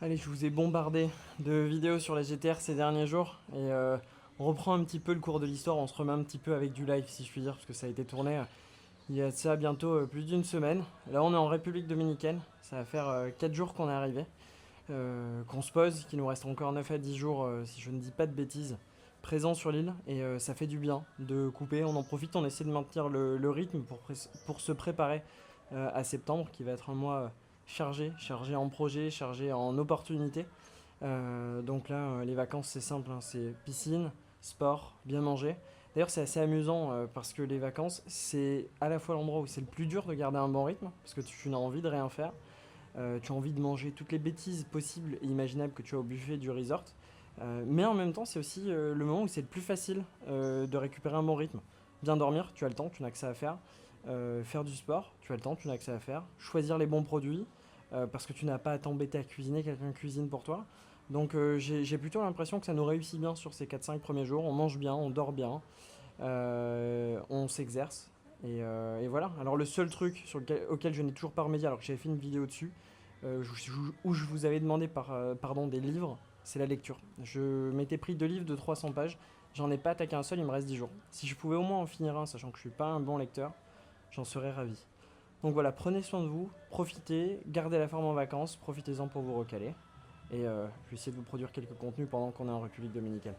Allez, je vous ai bombardé de vidéos sur la GTR ces derniers jours et on reprend un petit peu le cours de l'histoire, on se remet un petit peu avec du live si je puis dire, parce que ça a été tourné il y a de ça bientôt plus d'une semaine. Là on est en République Dominicaine, ça va faire 4 jours qu'on est arrivé, qu'on se pose, qu'il nous reste encore 9 à 10 jours si je ne dis pas de bêtises, présents sur l'île et ça fait du bien de couper, on en profite, on essaie de maintenir le rythme pour se préparer à septembre qui va être un mois chargé en projets, chargé en opportunités. Donc là, les vacances, c'est simple, hein, c'est piscine, sport, bien manger. D'ailleurs, c'est assez amusant parce que les vacances, c'est à la fois l'endroit où c'est le plus dur de garder un bon rythme, parce que tu n'as envie de rien faire. Tu as envie de manger toutes les bêtises possibles et imaginables que tu as au buffet du resort. Mais en même temps, c'est aussi le moment où c'est le plus facile de récupérer un bon rythme. Bien dormir, tu as le temps, tu n'as que ça à faire. Faire du sport, tu as le temps, tu n'as que ça à faire. Choisir les bons produits, parce que tu n'as pas à t'embêter à cuisiner, quelqu'un cuisine pour toi. Donc j'ai plutôt l'impression que ça nous réussit bien sur ces 4-5 premiers jours. On mange bien, on dort bien, on s'exerce. Et voilà. Alors le seul truc auquel je n'ai toujours pas remédié, alors que j'avais fait une vidéo dessus, où je vous avais demandé pardon, des livres, c'est la lecture. Je m'étais pris 2 livres de 300 pages, j'en ai pas attaqué un seul, il me reste 10 jours. Si je pouvais au moins en finir un, sachant que je suis pas un bon lecteur, j'en serais ravi. Donc voilà, prenez soin de vous, profitez, gardez la forme en vacances, profitez-en pour vous recaler. Et je vais essayer de vous produire quelques contenus pendant qu'on est en République Dominicaine.